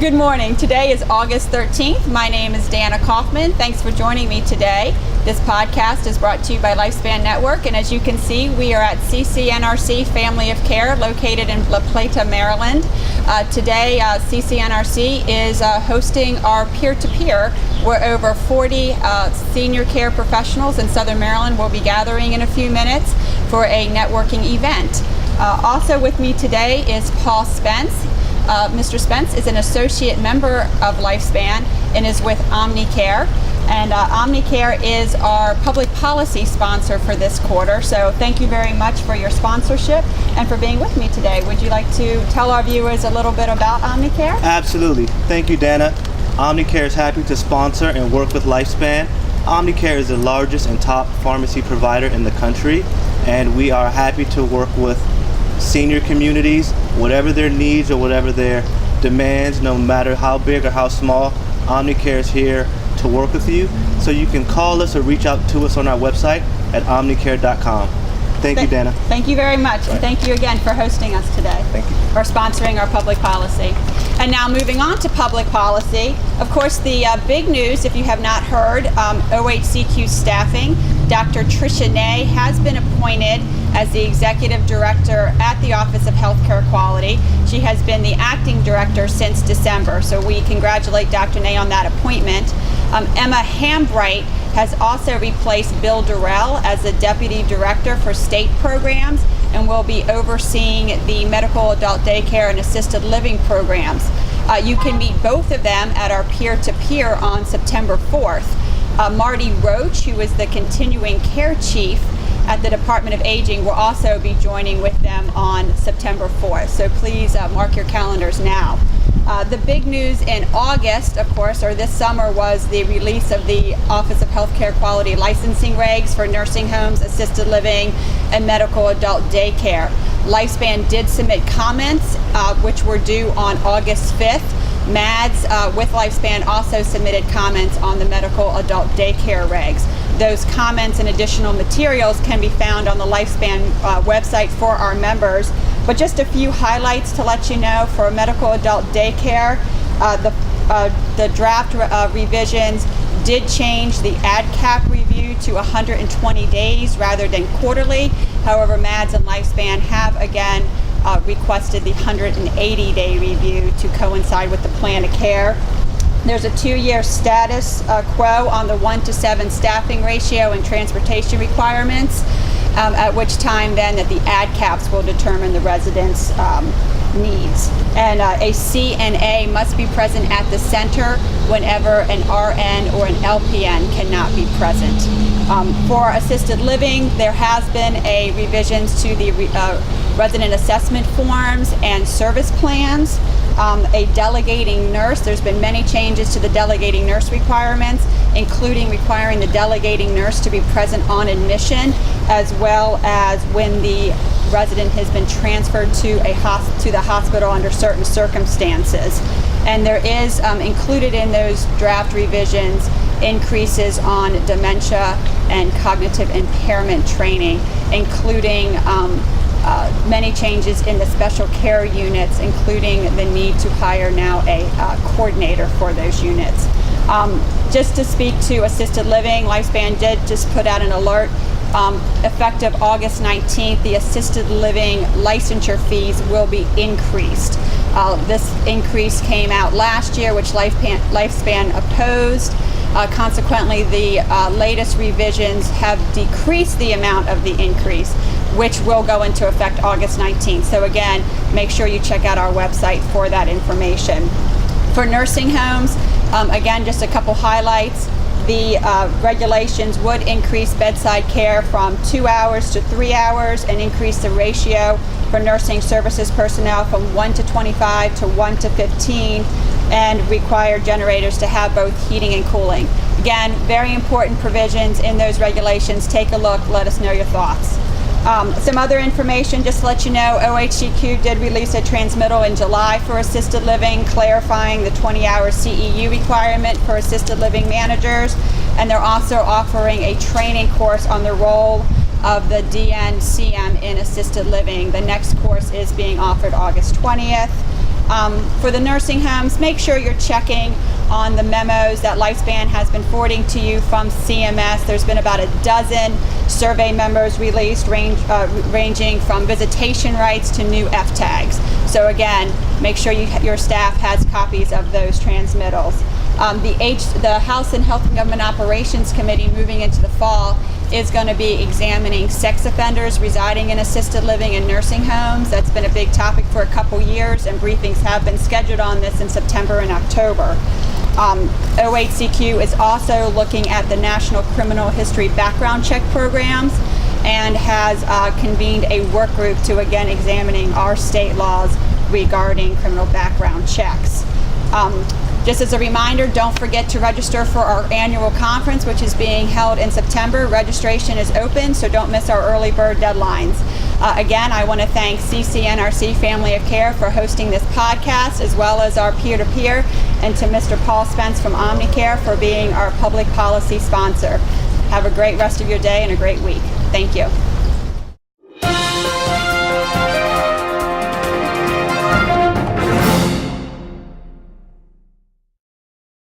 Good morning. Today is August 13th. My name is Dana Kaufman. Thanks for joining me today. This podcast is brought to you by LifeSpan Network, and as you can see, we are at CCNRC Family of Care located in La Plata, Maryland. Today, CCNRC is hosting our peer-to-peer, where over 40 senior care professionals in Southern Maryland will be gathering in a few minutes for a networking event. Also with me today is Paul Spence. Mr. Spence is an associate member of LifeSpan and is with Omnicare. And Omnicare is our public policy sponsor for this quarter. So thank you very much for your sponsorship and for being with me today. Would you like to tell our viewers a little bit about Omnicare? Absolutely. Thank you, Dana. Omnicare is happy to sponsor and work with LifeSpan. Omnicare is the largest and top pharmacy provider in the country, and we are happy to work with senior communities, whatever their needs or whatever their demands, no matter how big or how small. Omnicare is here to work with you. So you can call us or reach out to us on our website at omnicare.com. Thank you, Dana. Thank you very much. And thank you again for hosting us today. Thank you. For sponsoring our public policy. And now moving on to public policy. Of course, the big news, if you have not heard, OHCQ staffing, Dr. Tricia Ney has been appointed as the Executive Director at the Office of Healthcare Quality. She has been the Acting Director since December, so we congratulate Dr. Ney on that appointment. Emma Hambright has also replaced Bill Durrell as the Deputy Director for State Programs and will be overseeing the medical adult daycare and assisted living programs. You can meet both of them at our peer-to-peer on September 4th. Marty Roach, who is the continuing care chief at the Department of Aging, will also be joining with them on September 4th. So please mark your calendars now. The big news in August, of course, or this summer, was the release of the Office of Healthcare Quality licensing regs for nursing homes, assisted living, and medical adult daycare. LifeSpan did submit comments, which were due on August 5th. MADS with LifeSpan also submitted comments on the medical adult daycare regs. Those comments and additional materials can be found on the LifeSpan website for our members. But just a few highlights to let you know for medical adult daycare. The draft revisions did change the ADCAP review to 120 days rather than quarterly. However, MADS and LifeSpan have again requested the 180-day review to coincide with the plan of care. There's a 2-year status quo on the 1-to-7 staffing ratio and transportation requirements, at which time then that the ADCAPs will determine the residents' needs. And a CNA must be present at the center whenever an RN or an LPN cannot be present. For assisted living, there has been a revisions to the resident assessment forms and service plans. A delegating nurse, there's been many changes to the delegating nurse requirements, including requiring the delegating nurse to be present on admission, as well as when the resident has been transferred to the hospital under certain circumstances. And there is included in those draft revisions increases on dementia and cognitive impairment training, including many changes in the special care units, including the need to hire now a coordinator for those units. Just to speak to assisted living, LifeSpan did just put out an alert. Effective August 19th, the assisted living licensure fees will be increased. This increase came out last year, which LifeSpan opposed. Consequently, the latest revisions have decreased the amount of the increase, which will go into effect August 19th. So again, make sure you check out our website for that information. For nursing homes, again, just a couple highlights. The regulations would increase bedside care from 2 hours to 3 hours and increase the ratio for nursing services personnel from 1-to-25 to 1-to-15, and require generators to have both heating and cooling. Again, very important provisions in those regulations. Take a look, let us know your thoughts. Some other information, just to let you know, OHCQ did release a transmittal in July for assisted living, clarifying the 20-hour CEU requirement for assisted living managers, and they're also offering a training course on the role of the DNCM in assisted living. The next course is being offered August 20th. For the nursing homes, make sure you're checking on the memos that LifeSpan has been forwarding to you from CMS. There's been about a dozen survey memos released ranging from visitation rights to new F tags. So again, make sure your staff has copies of those transmittals. The House and Health and Government Operations Committee, moving into the fall, is going to be examining sex offenders residing in assisted living and nursing homes. That's been a big topic for a couple years, and briefings have been scheduled on this in September and October. OHCQ is also looking at the National Criminal History Background Check programs and has convened a work group to again examining our state laws regarding criminal background checks. Just as a reminder, don't forget to register for our annual conference, which is being held in September. Registration is open, so don't miss our early bird deadlines. Again, I want to thank CCNRC Family of Care for hosting this podcast, as well as our peer-to-peer, and to Mr. Paul Spence from Omnicare for being our public policy sponsor. Have a great rest of your day and a great week. Thank you.